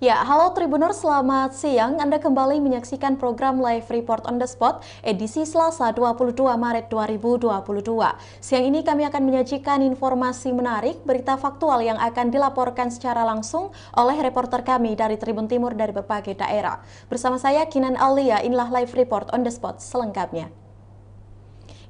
Ya, halo Tribuners, selamat siang. Anda kembali menyaksikan program Live Report on the Spot edisi Selasa 22 Maret 2022. Siang ini kami akan menyajikan informasi menarik, berita faktual yang akan dilaporkan secara langsung oleh reporter kami dari Tribun Timur dari berbagai daerah. Bersama saya Kinan Aulia, inilah Live Report on the Spot selengkapnya.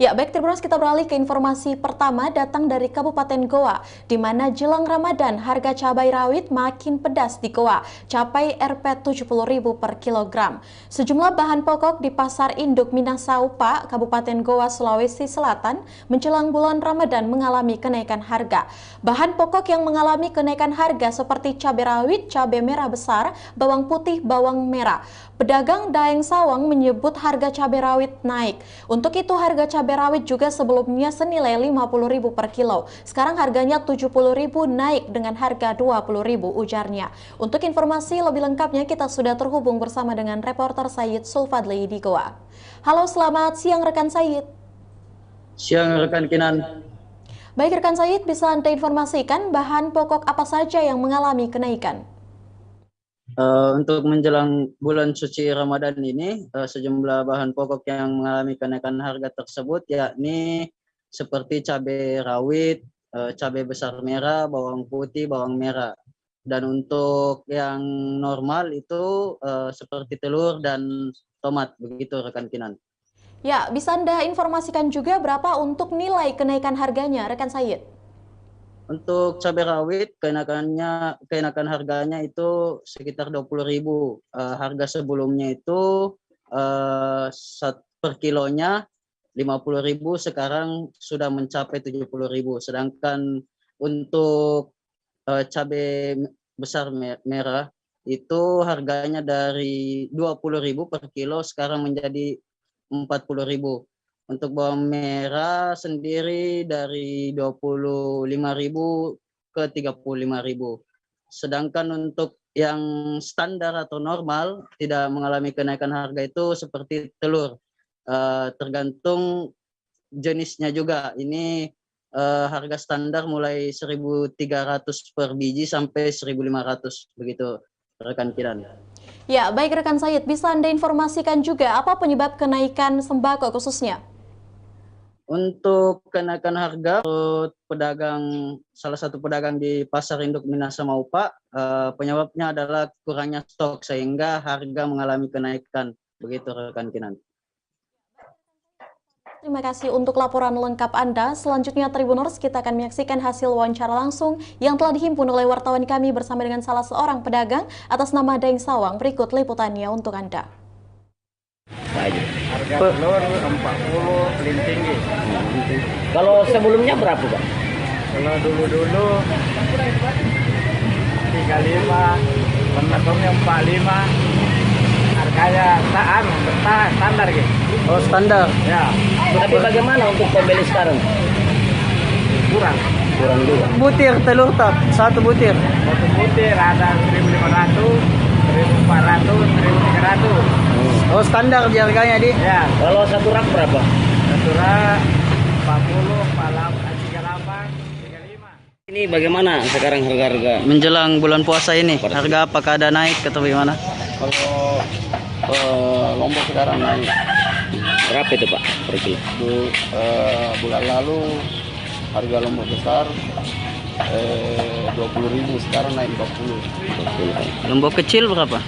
Ya, baik Tribuners, kita beralih ke informasi pertama datang dari Kabupaten Goa, di mana jelang Ramadan harga cabai rawit makin pedas di Goa, capai Rp70.000 per kilogram. Sejumlah bahan pokok di Pasar Induk Minasaupa, Kabupaten Goa, Sulawesi Selatan, menjelang bulan Ramadan mengalami kenaikan harga. Bahan pokok yang mengalami kenaikan harga seperti cabai rawit, cabai merah besar, bawang putih, bawang merah. Pedagang Daeng Sawang menyebut harga cabai rawit naik. Untuk itu harga cabai rawit juga sebelumnya senilai Rp50.000 per kilo. Sekarang harganya Rp70.000 naik dengan harga Rp20.000 ujarnya. Untuk informasi lebih lengkapnya kita sudah terhubung bersama dengan reporter Said Sulfadli di Goa. Halo, selamat siang rekan Said. Siang rekan Kinan. Baik rekan Said, bisa Anda informasikan bahan pokok apa saja yang mengalami kenaikan? Untuk menjelang bulan suci Ramadan ini, sejumlah bahan pokok yang mengalami kenaikan harga tersebut yakni seperti cabai rawit, cabai besar merah, bawang putih, bawang merah. Dan untuk yang normal itu seperti telur dan tomat, begitu rekan Kinan. Ya, bisa Anda informasikan juga berapa untuk nilai kenaikan harganya, rekan Said? Untuk cabai rawit kenakan harganya itu sekitar 20.000. Harga sebelumnya itu per kilonya 50.000, sekarang sudah mencapai 70.000. Sedangkan untuk cabai besar merah itu harganya dari 20.000 per kilo sekarang menjadi 40.000. Untuk bawang merah sendiri dari 25.000 ke 35.000. Sedangkan untuk yang standar atau normal tidak mengalami kenaikan harga itu seperti telur. Tergantung jenisnya juga. Ini harga standar mulai 1.300 per biji sampai 1.500 begitu rekan Kiran. Ya, baik rekan Said, bisa Anda informasikan juga apa penyebab kenaikan sembako khususnya? Untuk kenaikan harga, menurut salah satu pedagang di Pasar Induk Minasaupa, penyebabnya adalah kurangnya stok sehingga harga mengalami kenaikan. Begitu rekan Kinan. Terima kasih untuk laporan lengkap Anda. Selanjutnya Tribuners, kita akan menyaksikan hasil wawancara langsung yang telah dihimpun oleh wartawan kami bersama dengan salah seorang pedagang atas nama Daeng Sawang. Berikut liputannya untuk Anda. Harga telur 40 paling tinggi. Kalau sebelumnya berapa, Pak? Kalau dulu 35, penetongnya 45. Harganya standar gitu. Oh, standar. Ya, Tapi bagaimana untuk pembeli sekarang? kurang. Kurang juga. Butir telur tak, satu butir. Satu butir ada 1.500, 1.400, 1.300. Oh, standar harganya di. Ya, Kalau satu rak berapa? satu rak 40, 38, 35. Ini bagaimana sekarang harga-harga? Menjelang bulan puasa ini, harga apakah ada naik atau bagaimana? Kalau Lombok sekarang naik. Berapa itu, Pak, per kilo? Bulan lalu harga Lombok besar 20.000, sekarang naik 40. Lombok kecil berapa?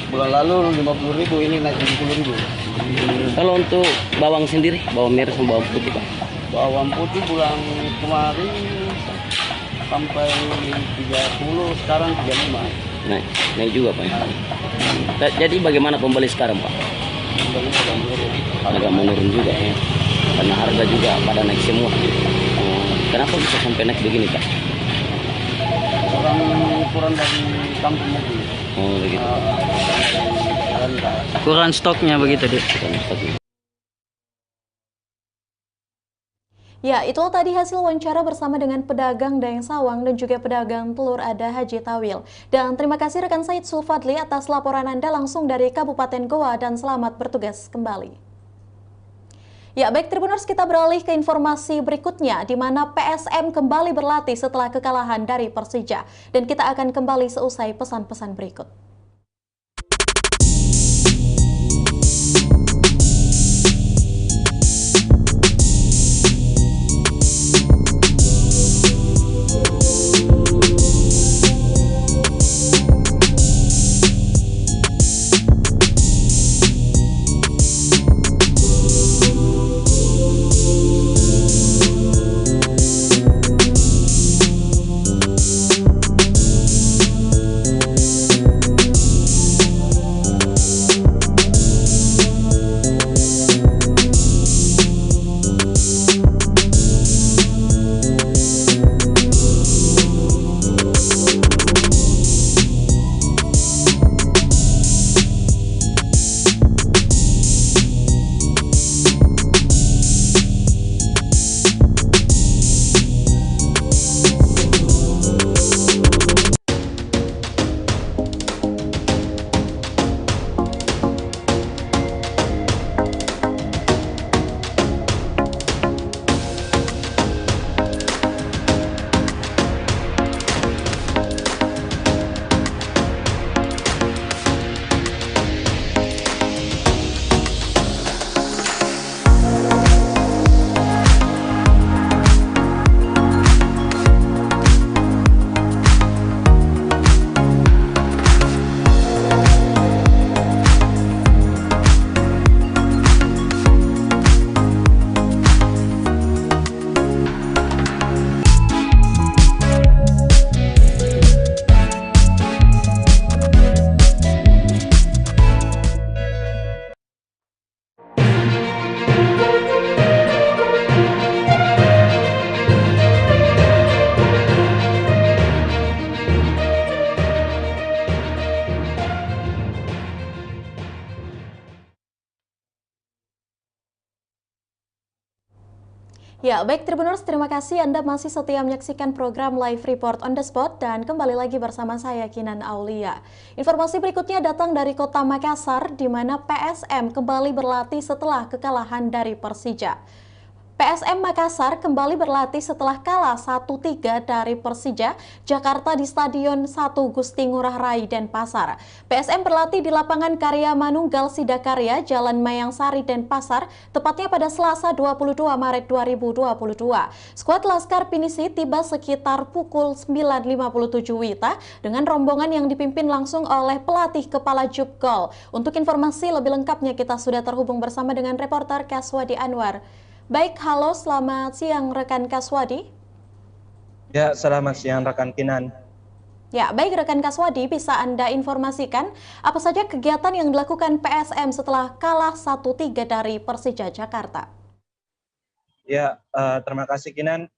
Bulan lalu 50.000, ini naik 70.000. Kalau untuk bawang sendiri, bawang merah sama bawang putih, Pak? Bawang putih bulan kemarin sampai 30, sekarang 35. Naik juga, Pak. Jadi bagaimana pembeli sekarang, Pak? Agak menurun juga ya. Karena harga juga pada naik semua. Kenapa bisa sampai naik begini, Pak? Kurang dari kampung lagi. Oh, begitu. Kurang stoknya begitu, Dik. Ya, itulah tadi hasil wawancara bersama dengan pedagang Daeng Sawang dan juga pedagang telur ada Haji Tawil. Dan terima kasih rekan Said Sulfadli atas laporan Anda langsung dari Kabupaten Goa dan selamat bertugas kembali. Ya, baik Tribuners, kita beralih ke informasi berikutnya, di mana PSM kembali berlatih setelah kekalahan dari Persija. Dan kita akan kembali seusai pesan-pesan berikut. Ya, baik Tribuners, terima kasih Anda masih setia menyaksikan program Live Report on the Spot dan kembali lagi bersama saya Kinan Aulia. Informasi berikutnya datang dari Kota Makassar di mana PSM kembali berlatih setelah kekalahan dari Persija. PSM Makassar kembali berlatih setelah kalah 1-3 dari Persija Jakarta di Stadion 1 Gusti Ngurah Rai Denpasar. PSM berlatih di lapangan Karya Manunggal Sidakarya, Jalan Mayangsari Denpasar, tepatnya pada Selasa 22 Maret 2022. Skuad Laskar Pinisi tiba sekitar pukul 9.57 WITA dengan rombongan yang dipimpin langsung oleh pelatih kepala Jubgol. Untuk informasi lebih lengkapnya kita sudah terhubung bersama dengan reporter Kaswadi Anwar. Baik, halo, selamat siang rekan Kaswadi. Ya, selamat siang rekan Kinan. Ya, baik rekan Kaswadi, bisa Anda informasikan apa saja kegiatan yang dilakukan PSM setelah kalah 1-3 dari Persija Jakarta? Ya, terima kasih Kinan.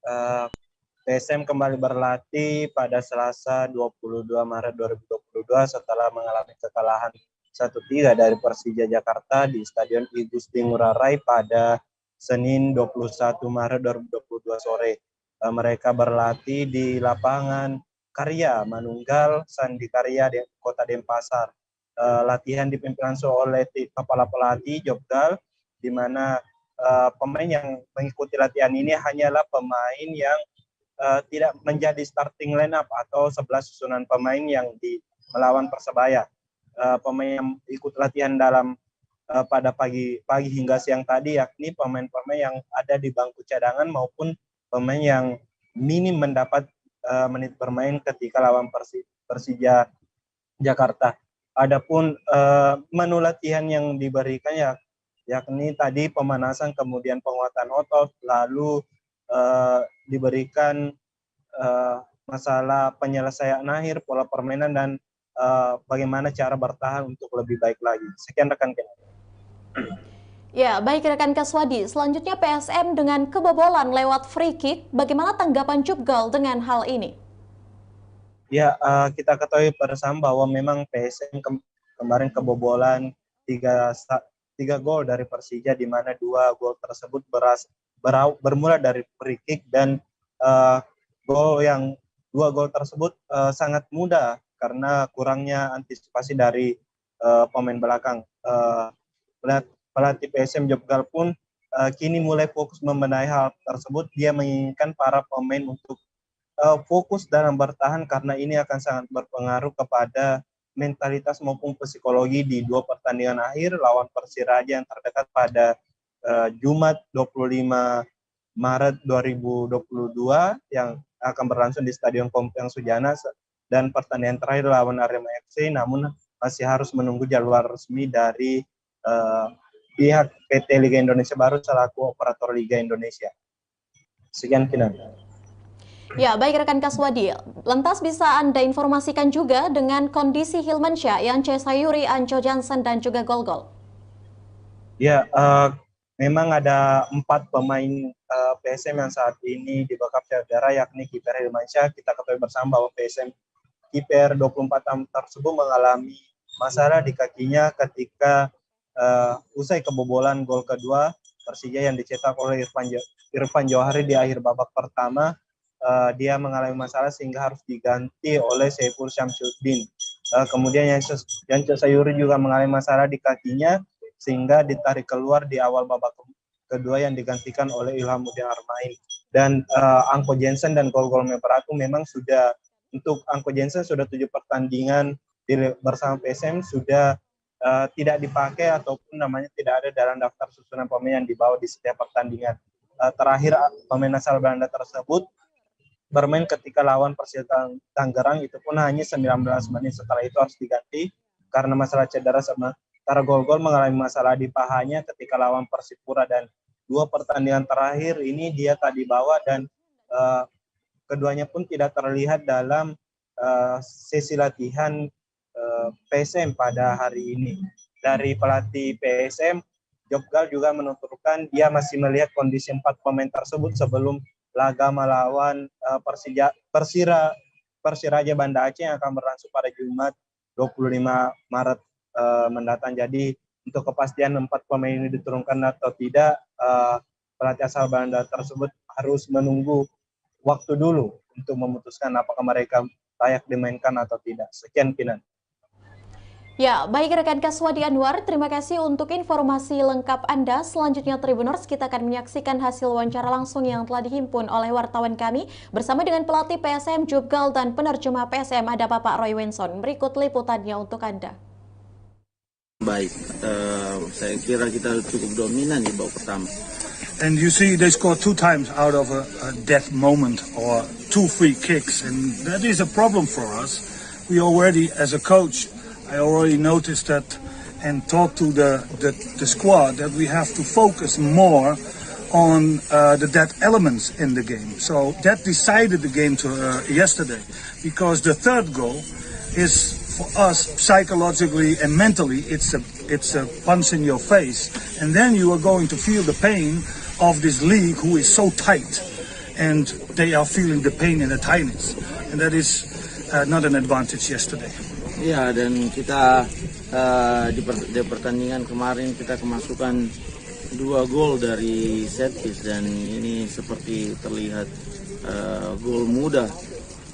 PSM kembali berlatih pada Selasa 22 Maret 2022 setelah mengalami kekalahan 1-3 dari Persija Jakarta di Stadion I Gusti Ngurah Rai pada Senin 21 Maret 2022 sore. Mereka berlatih di lapangan Karya Manunggal Sandikarya di Kota Denpasar. Latihan dipimpin langsung oleh kepala pelatih Jobgal, di mana pemain yang mengikuti latihan ini hanyalah pemain yang tidak menjadi starting lineup atau 11 susunan pemain yang melawan Persebaya. Pemain yang ikut latihan dalam pada pagi hingga siang tadi, yakni pemain-pemain yang ada di bangku cadangan maupun pemain yang minim mendapat menit bermain ketika lawan Persija Jakarta. Adapun menu latihan yang diberikan yakni tadi pemanasan, kemudian penguatan otot, lalu diberikan masalah penyelesaian akhir, pola permainan, dan bagaimana cara bertahan untuk lebih baik lagi. Sekian rekan Kinan. Ya, baik rekan Kaswadi. Selanjutnya PSM dengan kebobolan lewat free kick. Bagaimana tanggapan Jubgol dengan hal ini? Ya, kita ketahui bersama bahwa memang PSM kemarin kebobolan 3 gol dari Persija, di mana 2 gol tersebut bermula dari free kick, dan 2 gol tersebut sangat mudah karena kurangnya antisipasi dari pemain belakang. Pelatih PSM Jobgal pun kini mulai fokus membenahi hal tersebut. Dia menginginkan para pemain untuk fokus dalam bertahan karena ini akan sangat berpengaruh kepada mentalitas maupun psikologi di 2 pertandingan akhir lawan Persiraja yang terdekat pada Jumat 25 Maret 2022 yang akan berlangsung di Stadion Kompleng Sujana, dan pertandingan terakhir lawan Arema FC, namun masih harus menunggu jadwal resmi dari pihak PT Liga Indonesia Baru selaku operator Liga Indonesia. Sekian Kinan. Ya, baik rekan Kaswadi. Lantas bisa Anda informasikan juga dengan kondisi Hilmansyah, Yance Sayuri, Anco Jansen, dan juga gol-gol? Ya, memang ada 4 pemain PSM yang saat ini di backup cedera, yakni kiper Hilmansyah. Kita ketahui bersama bahwa PSM kiper 24 tahun tersebut mengalami masalah di kakinya ketika usai kebobolan gol kedua Persija yang dicetak oleh Irfan Johari di akhir babak pertama. Dia mengalami masalah sehingga harus diganti oleh Saiful Syamsuddin. Kemudian Yance Sayuri juga mengalami masalah di kakinya sehingga ditarik keluar di awal babak kedua yang digantikan oleh Ilhamuddin Armain. Dan Anko Jensen dan gol-gol Mebratu memang sudah, untuk Anko Jensen sudah 7 pertandingan bersama PSM sudah tidak dipakai ataupun namanya tidak ada dalam daftar susunan pemain yang dibawa di setiap pertandingan. Terakhir pemain asal Belanda tersebut bermain ketika lawan Persija Tangerang, itu pun hanya 19 menit. Setelah itu harus diganti karena masalah cedera. Sementara gol-gol mengalami masalah di pahanya ketika lawan Persipura, dan 2 pertandingan terakhir ini dia tak dibawa, dan keduanya pun tidak terlihat dalam sesi latihan PSM pada hari ini. Dari pelatih PSM, Jobgal juga menuturkan dia masih melihat kondisi 4 pemain tersebut sebelum laga melawan Persiraja Banda Aceh yang akan berlangsung pada Jumat 25 Maret mendatang. Jadi untuk kepastian 4 pemain ini diturunkan atau tidak, pelatih asal Belanda tersebut harus menunggu waktu dulu untuk memutuskan apakah mereka layak dimainkan atau tidak. Sekian Kinan. Ya, baik rekan Kaswadi Anwar, terima kasih untuk informasi lengkap Anda. Selanjutnya Tribuners, kita akan menyaksikan hasil wawancara langsung yang telah dihimpun oleh wartawan kami bersama dengan pelatih PSM Jobgal dan penerjemah PSM, ada Bapak Roy Wenson. Berikut liputannya untuk Anda. Baik, saya kira kita cukup dominan di babak pertama. And you see they scored 2 times out of a death moment or 2 free kicks, and that is a problem for us. We already, as a coach, I already noticed that and talked to the squad that we have to focus more on the dead elements in the game. So that decided the game yesterday, because the 3rd goal is for us psychologically and mentally it's a punch in your face, and then you are going to feel the pain of this league who is so tight, and they are feeling the pain and the tightness, and that is not an advantage yesterday. Ya, dan kita di pertandingan kemarin kita kemasukan 2 gol dari set piece, dan ini seperti terlihat gol mudah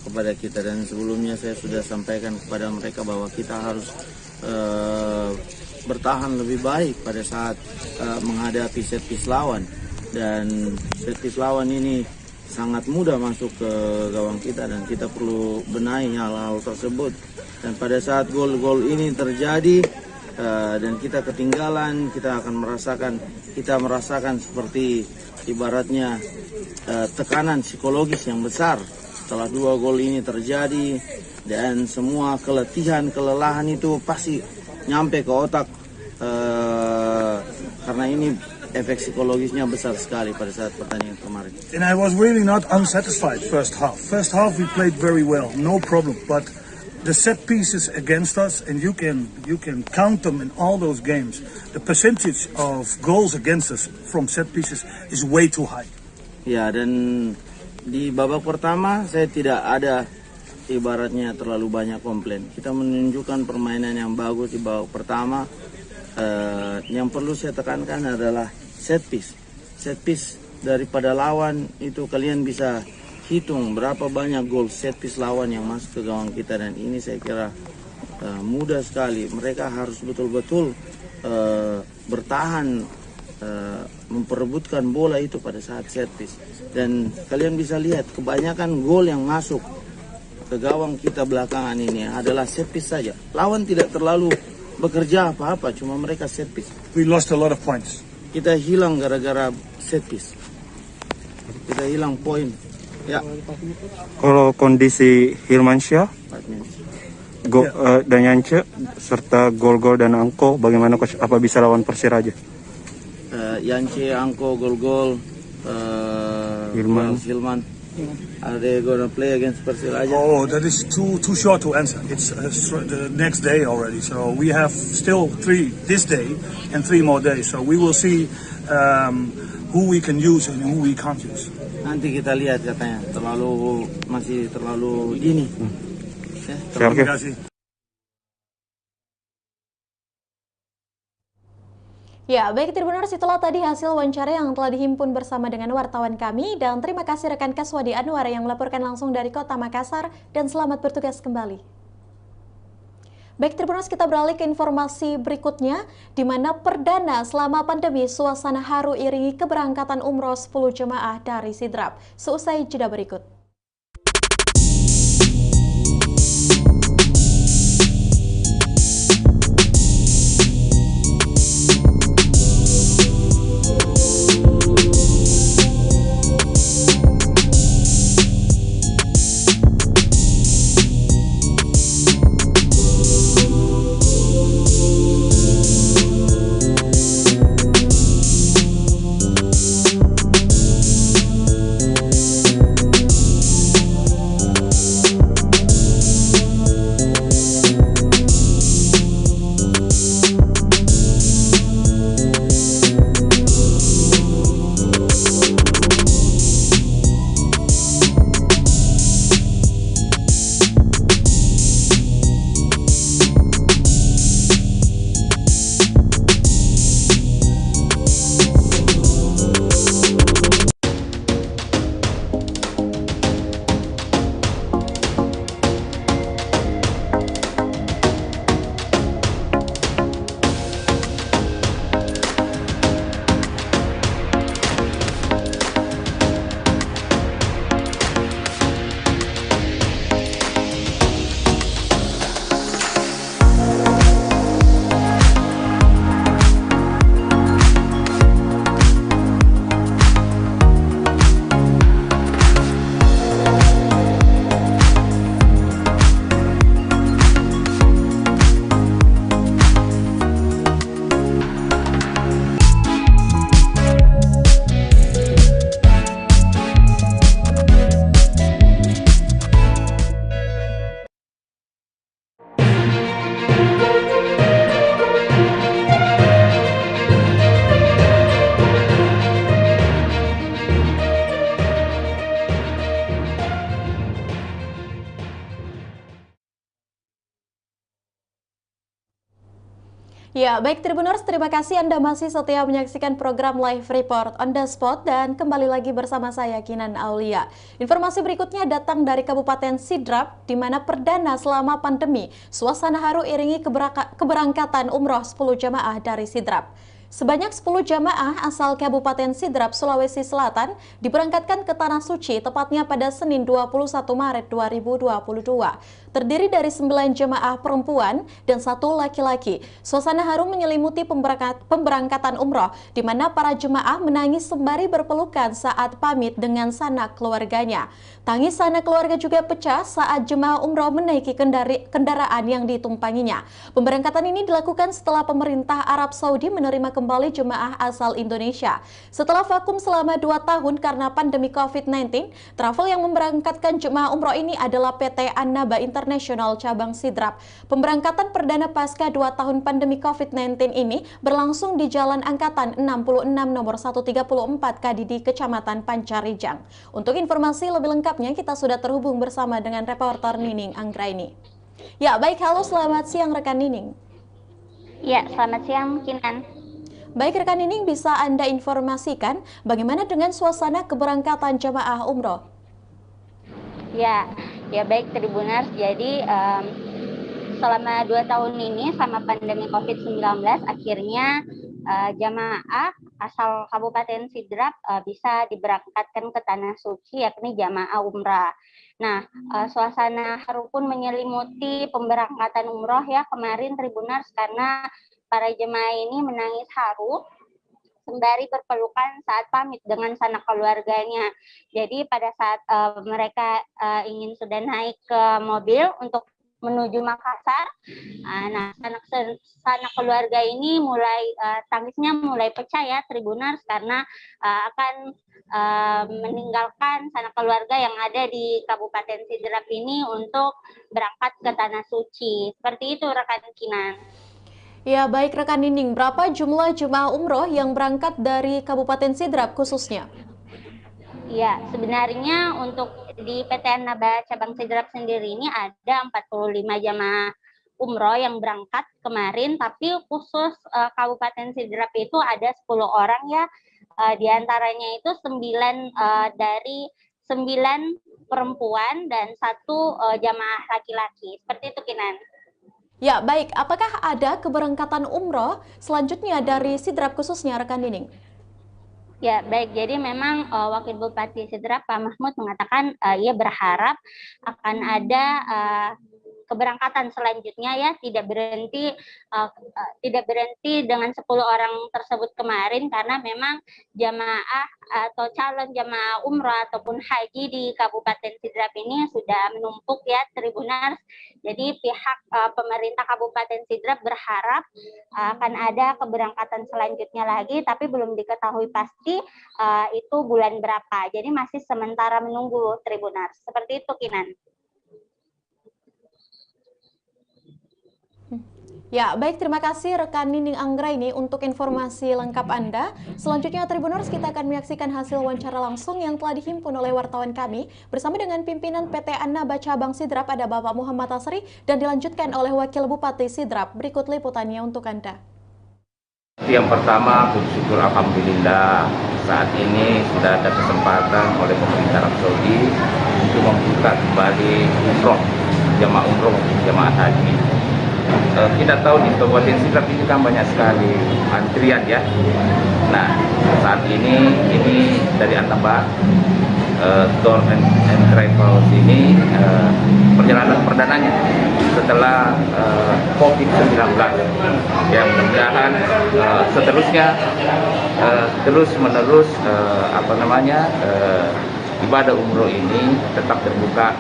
kepada kita. Dan sebelumnya saya sudah sampaikan kepada mereka bahwa kita harus bertahan lebih baik pada saat menghadapi set piece lawan, dan set piece lawan ini sangat mudah masuk ke gawang kita, dan kita perlu benahi hal-hal tersebut. Dan pada saat gol-gol ini terjadi dan kita ketinggalan, kita merasakan seperti ibaratnya tekanan psikologis yang besar setelah 2 gol ini terjadi, dan semua kelelahan itu pasti nyampe ke otak karena ini efek psikologisnya besar sekali pada saat pertandingan kemarin. And I was really not unsatisfied first half. First half we played very well, no problem. But the set pieces against us, and you can count them in all those games. The percentage of goals against us from set pieces is way too high. Ya, dan di babak pertama saya tidak ada ibaratnya terlalu banyak komplain. Kita menunjukkan permainan yang bagus di babak pertama. Yang perlu saya tekankan adalah set piece. Set piece daripada lawan itu kalian bisa hitung berapa banyak gol set piece lawan yang masuk ke gawang kita, dan ini saya kira mudah sekali. Mereka harus betul-betul bertahan memperebutkan bola itu pada saat set piece. Dan kalian bisa lihat kebanyakan gol yang masuk ke gawang kita belakangan ini adalah set piece saja. Lawan tidak terlalu bekerja apa-apa, cuma mereka set piece. We lost a lot of points. Kita hilang gara-gara set piece. Kita hilang poin. Ya. Kalau kondisi Hirmansyah, dan Yance serta gol-gol dan Angko, bagaimana coach? Apa bisa lawan Persiraja? Yance, Angko, gol-gol, Hilman. Are they gonna play against Persiraja? Oh, that is too short to answer. It's the next day already. So we have still 3 this day and 3 more days. So we will see who we can use and who we can't use. Nanti kita lihat katanya, masih terlalu dini. Terima kasih. Ya, baik Tribuners, itulah tadi hasil wawancara yang telah dihimpun bersama dengan wartawan kami, dan terima kasih rekan Kaswadi Anwar yang melaporkan langsung dari Kota Makassar, dan selamat bertugas kembali. Baik Tribuners, kita beralih ke informasi berikutnya, di mana perdana selama pandemi suasana haru iringi keberangkatan umroh 10 jemaah dari Sidrap. Seusai jeda berikut. Ya, baik Tribuners, terima kasih Anda masih setia menyaksikan program Live Report on the Spot, dan kembali lagi bersama saya Kinan Aulia. Informasi berikutnya datang dari Kabupaten Sidrap, di mana perdana selama pandemi, suasana haru iringi keberangkatan umroh 10 jamaah dari Sidrap. Sebanyak 10 jamaah asal Kabupaten Sidrap, Sulawesi Selatan diberangkatkan ke Tanah Suci tepatnya pada Senin 21 Maret 2022. Terdiri dari 9 jemaah perempuan dan 1 laki-laki. Suasana haru menyelimuti pemberangkatan umroh, di mana para jemaah menangis sembari berpelukan saat pamit dengan sanak keluarganya. Tangis sanak keluarga juga pecah saat jemaah umroh menaiki kendaraan yang ditumpanginya. Pemberangkatan ini dilakukan setelah pemerintah Arab Saudi menerima kembali jemaah asal Indonesia. Setelah vakum selama 2 tahun karena pandemi COVID-19, travel yang memberangkatkan jemaah umroh ini adalah PT Annaba International Cabang Sidrap. Pemberangkatan perdana pasca 2 tahun pandemi COVID-19 ini berlangsung di Jalan Angkatan 66 nomor 134 Kadidi, Kecamatan Pancarijang. Untuk informasi lebih lengkapnya kita sudah terhubung bersama dengan reporter Nining Anggraini. Ya, baik, halo, selamat siang rekan Nining. Ya, selamat siang Kinan. Baik rekan Nining, bisa Anda informasikan bagaimana dengan suasana keberangkatan jemaah umroh? Ya baik Tribuners. Jadi selama 2 tahun ini sama pandemi COVID-19 akhirnya jamaah asal Kabupaten Sidrap bisa diberangkatkan ke Tanah Suci, yakni jamaah umrah. Nah, suasana haru pun menyelimuti pemberangkatan umroh ya kemarin Tribuners, karena para jemaah ini menangis haru sembari berpelukan saat pamit dengan sanak keluarganya. Jadi pada saat mereka ingin sudah naik ke mobil untuk menuju Makassar, nah sanak keluarga ini mulai tangisnya mulai pecah ya Tribuners, karena akan meninggalkan sanak keluarga yang ada di Kabupaten Sidrap ini untuk berangkat ke Tanah Suci. Seperti itu rekan Kinan. Ya, baik rekan Nining, berapa jumlah jemaah umroh yang berangkat dari Kabupaten Sidrap khususnya? Ya, sebenarnya untuk di PT Annaba Cabang Sidrap sendiri ini ada 45 jamaah umroh yang berangkat kemarin, tapi khusus Kabupaten Sidrap itu ada 10 orang ya, di antaranya itu 9 perempuan dan 1 jamaah laki-laki. Seperti itu, Kinan. Ya, baik. Apakah ada keberangkatan umroh selanjutnya dari Sidrap khususnya, rekan Nining? Ya, baik. Jadi memang Wakil Bupati Sidrap, Pak Mahmud, mengatakan ia berharap akan ada keberangkatan selanjutnya ya, tidak berhenti dengan 10 orang tersebut kemarin, karena memang jamaah atau calon jamaah umrah ataupun haji di Kabupaten Sidrap ini sudah menumpuk ya Tribuners. Jadi pihak pemerintah Kabupaten Sidrap berharap akan ada keberangkatan selanjutnya lagi, tapi belum diketahui pasti itu bulan berapa. Jadi masih sementara menunggu Tribuners. Seperti itu, Kinan. Ya, baik, terima kasih rekan Nining Anggraini untuk informasi lengkap Anda. Selanjutnya Tribuners, kita akan menyaksikan hasil wawancara langsung yang telah dihimpun oleh wartawan kami bersama dengan pimpinan PT Annaba Cabang Sidrap, ada Bapak Muhammad Tasri, dan dilanjutkan oleh Wakil Bupati Sidrap. Berikut liputannya untuk Anda. Yang pertama, bersyukur alhamdulillah saat ini sudah ada kesempatan oleh pemerintah Arab Saudi untuk membuka kembali jamaah haji. Kita tahu di Kabupaten Sidrap ini kan banyak sekali antrian ya. Nah, saat ini dari Annaba Tour and Travel ini perjalanan perdananya setelah COVID-19. Ya, mudah-mudahan seterusnya terus menerus ibadah umroh ini tetap terbuka,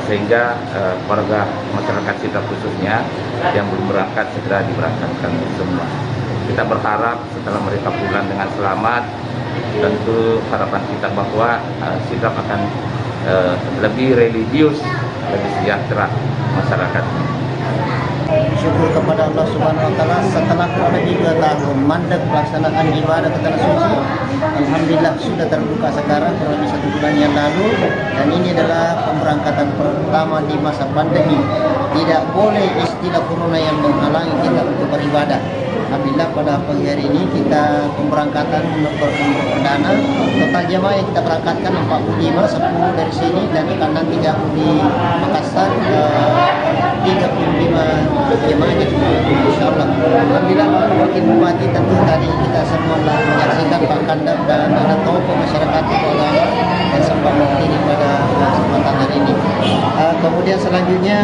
sehingga warga masyarakat Sidrap khususnya yang belum berangkat segera diberangkatkan semua. Kita berharap setelah mereka pulang dengan selamat, tentu harapan kita bahwa Sidrap akan lebih religius, lebih sejahtera masyarakat. Syukur kepada Allah Subhanahu wa taala setelah kurang lebih 2 tahun mandek pelaksanaan ibadah ke Tanah Suci, alhamdulillah sudah terbuka sekarang kurang lebih 1 bulan yang lalu, dan ini adalah pemberangkatan pertama di masa pandemi. Tidak boleh istilah corona yang menghalangi kita untuk beribadah. Alhamdulillah pada pagi hari ini kita pemberangkatan perdana. Total jemaah yang kita berangkatkan 45, 10 dari sini dan akan nanti gabung di Makassar 35 jemaahnya insyaallah. Alhamdulillah Wakil Bupati tentu tadi kita semua menyaksikan Pak Kandab dan ada tokoh masyarakat ulama yang sempat berdiri pada kesempatan hari ini. Kemudian selanjutnya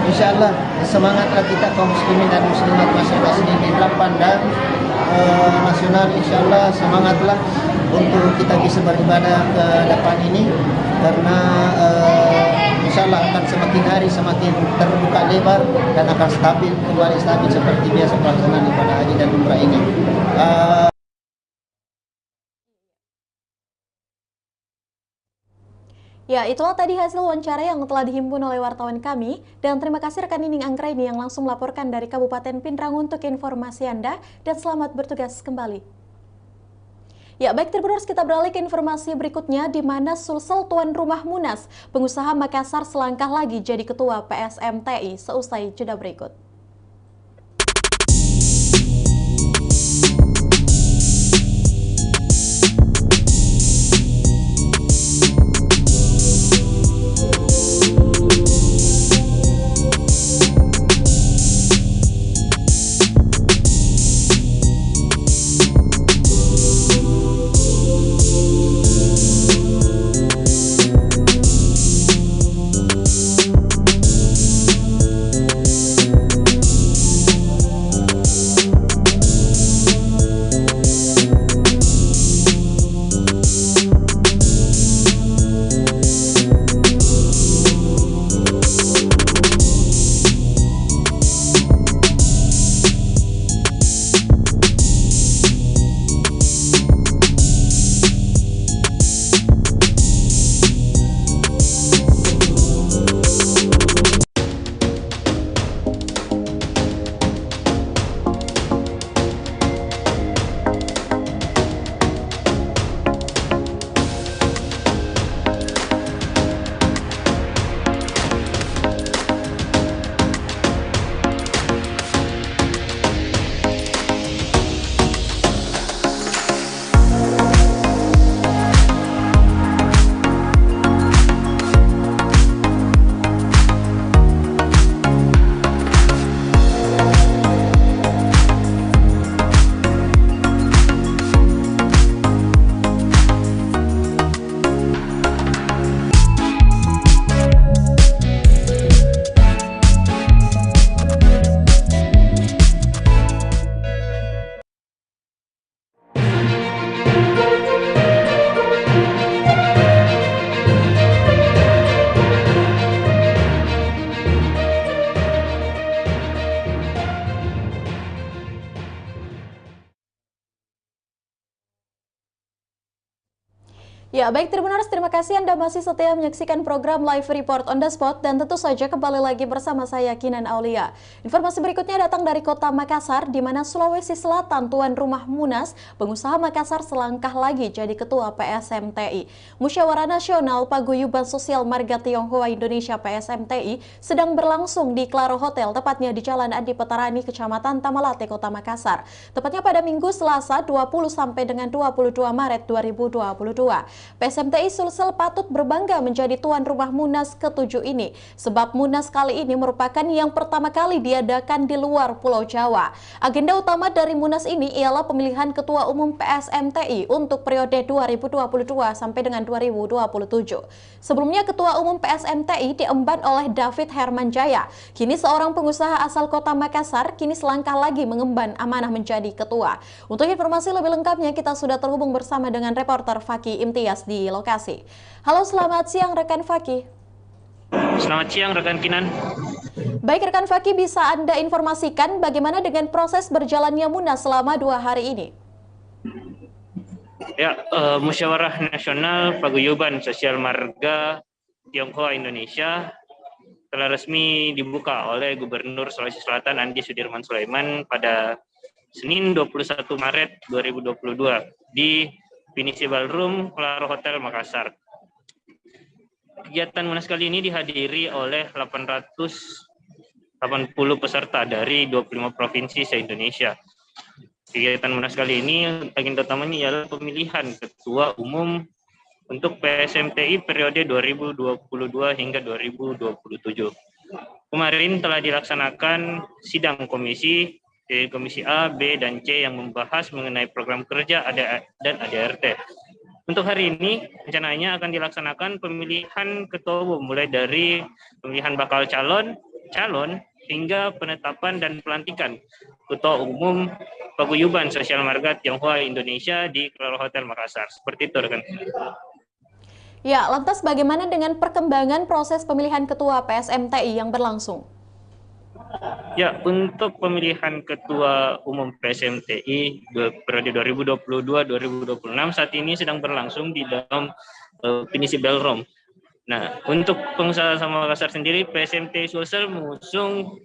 insyaallah semangatlah kita kaum muslimin dan muslimat masyarakat sini di Lapan dan nasional, insyaallah semangatlah untuk kita bisa beribadah ke depan ini, karena insyaallah akan semakin hari semakin terbuka lebar dan akan kembali stabil seperti biasa pelaksanaan ibadah haji dan umrah ini. Ya, itulah tadi hasil wawancara yang telah dihimpun oleh wartawan kami, dan terima kasih rekan Nining Anggraini yang langsung melaporkan dari Kabupaten Pindrang untuk informasi Anda, dan selamat bertugas kembali. Ya, baik Tribuners, kita beralih ke informasi berikutnya, di mana Sulsel tuan rumah Munas, pengusaha Makassar selangkah lagi jadi ketua PSMTI seusai jeda berikut. Ya, baik Tribuners, terima kasih Anda masih setia menyaksikan program Live Report on the Spot dan tentu saja kembali lagi bersama saya Kinan Aulia. Informasi berikutnya datang dari Kota Makassar di mana Sulawesi Selatan tuan rumah Munas, pengusaha Makassar selangkah lagi jadi ketua PSMTI. Musyawarah Nasional Paguyuban Sosial Marga Tionghoa Indonesia PSMTI sedang berlangsung di Claro Hotel, tepatnya di Jalan Adi Petarani, Kecamatan Tamalate, Kota Makassar. Tepatnya pada Minggu Selasa 20 sampai dengan 22 Maret 2022. PSMTI Sulsel patut berbangga menjadi tuan rumah Munas ke-7 ini, sebab Munas kali ini merupakan yang pertama kali diadakan di luar Pulau Jawa. Agenda utama dari Munas ini ialah pemilihan Ketua Umum PSMTI untuk periode 2022 sampai dengan 2027. Sebelumnya Ketua Umum PSMTI diemban oleh David Hermanjaya. Kini seorang pengusaha asal Kota Makassar kini selangkah lagi mengemban amanah menjadi ketua. Untuk informasi lebih lengkapnya kita sudah terhubung bersama dengan reporter Fakih Imtiaz di lokasi. Halo, selamat siang rekan Fakih. Selamat siang rekan Kinan. Baik rekan Fakih, bisa Anda informasikan bagaimana dengan proses berjalannya Munas selama 2 hari ini? Ya, Musyawarah Nasional Paguyuban Sosial Marga Tionghoa Indonesia telah resmi dibuka oleh Gubernur Sulawesi Selatan Andi Sudirman Sulaiman pada Senin 21 Maret 2022 di Pinisi Ballroom Claro Hotel Makassar. Kegiatan Munas kali ini dihadiri oleh 880 peserta dari 25 provinsi se-Indonesia. Kegiatan Munas kali ini agenda utamanya ialah pemilihan Ketua Umum untuk PSMTI periode 2022 hingga 2027. Kemarin telah dilaksanakan sidang komisi A, B, dan C yang membahas mengenai program kerja dan ADRT. Untuk hari ini, rencananya akan dilaksanakan pemilihan ketua umum mulai dari pemilihan bakal calon, hingga penetapan dan pelantikan Ketua Umum Paguyuban Sosial Marga Tionghoa Indonesia di Claro Hotel Makassar. Seperti itu, rekan. Ya, lantas bagaimana dengan perkembangan proses pemilihan ketua PSMTI yang berlangsung? Ya, untuk pemilihan Ketua Umum PSMTI periode 2022-2026 saat ini sedang berlangsung di dalam Pinisi Ballroom. Nah, untuk pengusaha asal Makassar sendiri, PSMTI Sulsel mengusung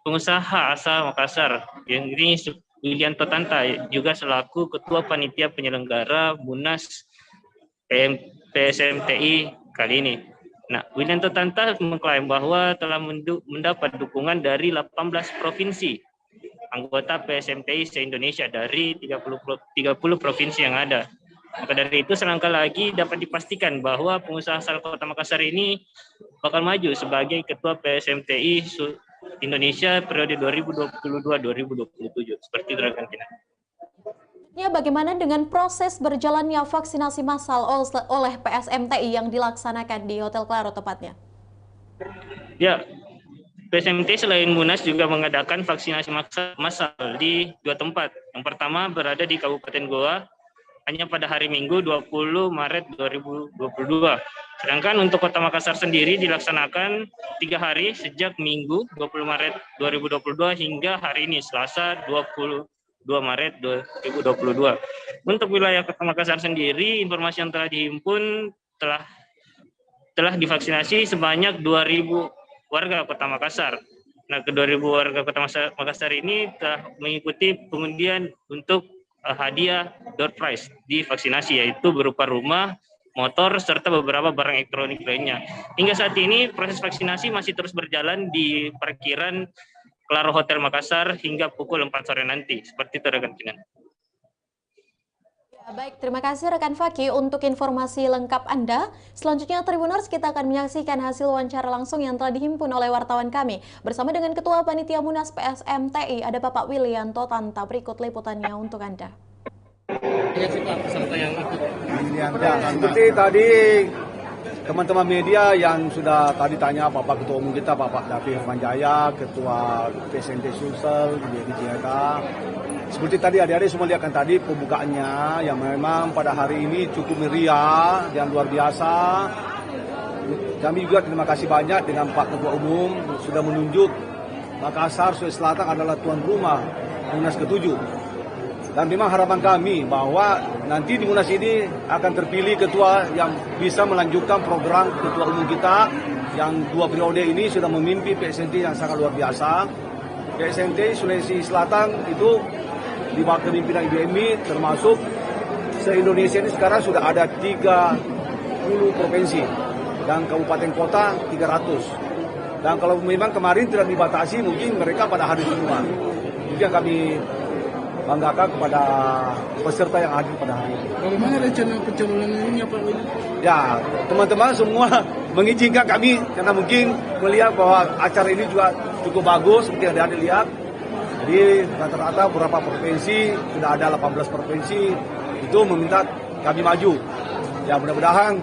pengusaha asal Makassar, yang ini Willianto Tanta, juga selaku Ketua Panitia Penyelenggara Munas PSMTI kali ini. Nah, Willianto Tanta mengklaim bahwa telah mendapat dukungan dari 18 provinsi anggota PSMTI se-Indonesia dari 30 provinsi yang ada. Maka dari itu selangkah lagi dapat dipastikan bahwa pengusaha asal Kota Makassar ini bakal maju sebagai Ketua PSMTI Indonesia periode 2022-2027. Seperti itu rekan Kinan. Ya, bagaimana dengan proses berjalannya vaksinasi massal oleh PSMTI yang dilaksanakan di Hotel Claro tepatnya? Ya, PSMTI selain Munas juga mengadakan vaksinasi massal di 2 tempat. Yang pertama berada di Kabupaten Goa, hanya pada hari Minggu 20 Maret 2022. Sedangkan untuk Kota Makassar sendiri dilaksanakan 3 hari sejak Minggu 20 Maret 2022 hingga hari ini Selasa 22 Maret 2022. Untuk wilayah Kota Makassar sendiri, informasi yang telah dihimpun telah divaksinasi sebanyak 2.000 warga Kota Makassar. Nah, ke 2.000 warga Kota Makassar ini telah mengikuti pengundian untuk hadiah door prize di vaksinasi, yaitu berupa rumah, motor, serta beberapa barang elektronik lainnya. Hingga saat ini proses vaksinasi masih terus berjalan di parkiran Claro Hotel Makassar hingga pukul 4 sore nanti. Seperti itu rekan Kinan. Ya, baik, terima kasih rekan Fakih untuk informasi lengkap Anda. Selanjutnya Tribuners, kita akan menyaksikan hasil wawancara langsung yang telah dihimpun oleh wartawan kami. Bersama dengan Ketua Panitia Munas PSMTI, ada Bapak Willianto Tanta. Berikut liputannya untuk Anda. Seperti tadi teman-teman media yang sudah tadi tanya Bapak Ketua Umum kita, Bapak David Hermanjaya, Ketua PSMTI Sulsel, BPJK. Seperti tadi adik-adik semua lihatkan tadi pembukaannya yang memang pada hari ini cukup meriah dan luar biasa. Kami juga terima kasih banyak dengan Pak Ketua Umum sudah menunjuk Makassar Sulawesi Selatan adalah tuan rumah Munas ke-7. Dan memang harapan kami bahwa nanti di Munas ini akan terpilih ketua yang bisa melanjutkan program ketua umum kita yang 2 periode ini sudah memimpin PSNT yang sangat luar biasa. PSNT Sulawesi Selatan itu di bawah kepemimpinan Ibu Emi termasuk se-Indonesia ini sekarang sudah ada 30 provinsi dan kabupaten kota 300. Dan kalau memang kemarin tidak dibatasi, mungkin mereka pada hadir semua. Itu yang kami banggakan kepada peserta yang hadir pada hari ini. Bagaimana rencana pencalonan ini Pak? Ya, teman-teman semua mengizinkan kami karena mungkin melihat bahwa acara ini juga cukup bagus seperti yang ada lihat. Jadi rata-rata beberapa provinsi, sudah ada 18 provinsi itu meminta kami maju. Ya mudah-mudahan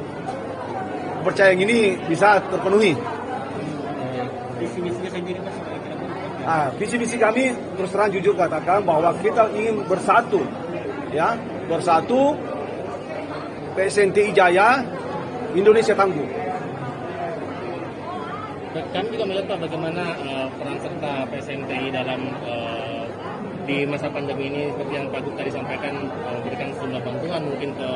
kepercayaan ini bisa terpenuhi. Visi-misinya sendiri Mas? Visi-misi kami terus terang jujur katakan bahwa kita ingin bersatu, ya bersatu. PSNT Jaya, Indonesia tangguh. Kami juga melihat Pak bagaimana peran serta PSNTI dalam di masa pandemi ini seperti yang Pak Gub tadi sampaikan memberikan sejumlah bantuan mungkin ke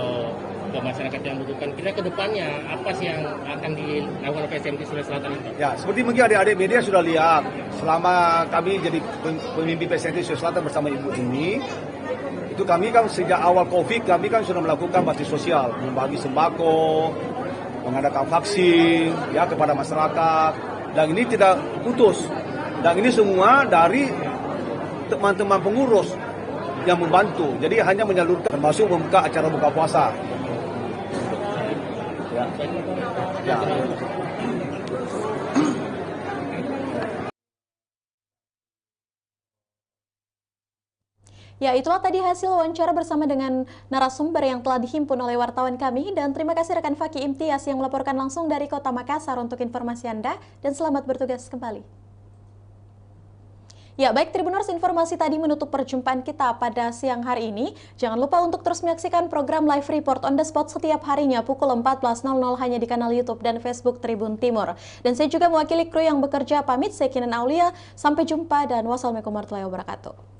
masyarakat yang membutuhkan. Kira ke depannya apa sih yang akan dilakukan oleh PSNT Sulawesi Selatan ini? Ya, seperti mungkin adik-adik media sudah lihat selama kami jadi pemimpin PSNT Sulawesi Selatan bersama Ibu ini, itu kami kan sejak awal COVID kami kan sudah melakukan bakti sosial, membagi sembako, mengadakan vaksin ya kepada masyarakat, dan ini tidak putus. Dan ini semua dari teman-teman pengurus yang membantu. Jadi hanya menyalurkan termasuk membuka acara buka puasa. Ya. Ya. Ya, itulah tadi hasil wawancara bersama dengan narasumber yang telah dihimpun oleh wartawan kami. Dan terima kasih rekan Faki Imtias yang melaporkan langsung dari Kota Makassar untuk informasi Anda. Dan selamat bertugas kembali. Ya, baik Tribuners, informasi tadi menutup perjumpaan kita pada siang hari ini. Jangan lupa untuk terus menyaksikan program Live Report on the Spot setiap harinya pukul 14.00 hanya di kanal YouTube dan Facebook Tribun Timur. Dan saya juga mewakili kru yang bekerja pamit, saya Kinan Aulia. Sampai jumpa dan wassalamualaikum warahmatullahi wabarakatuh.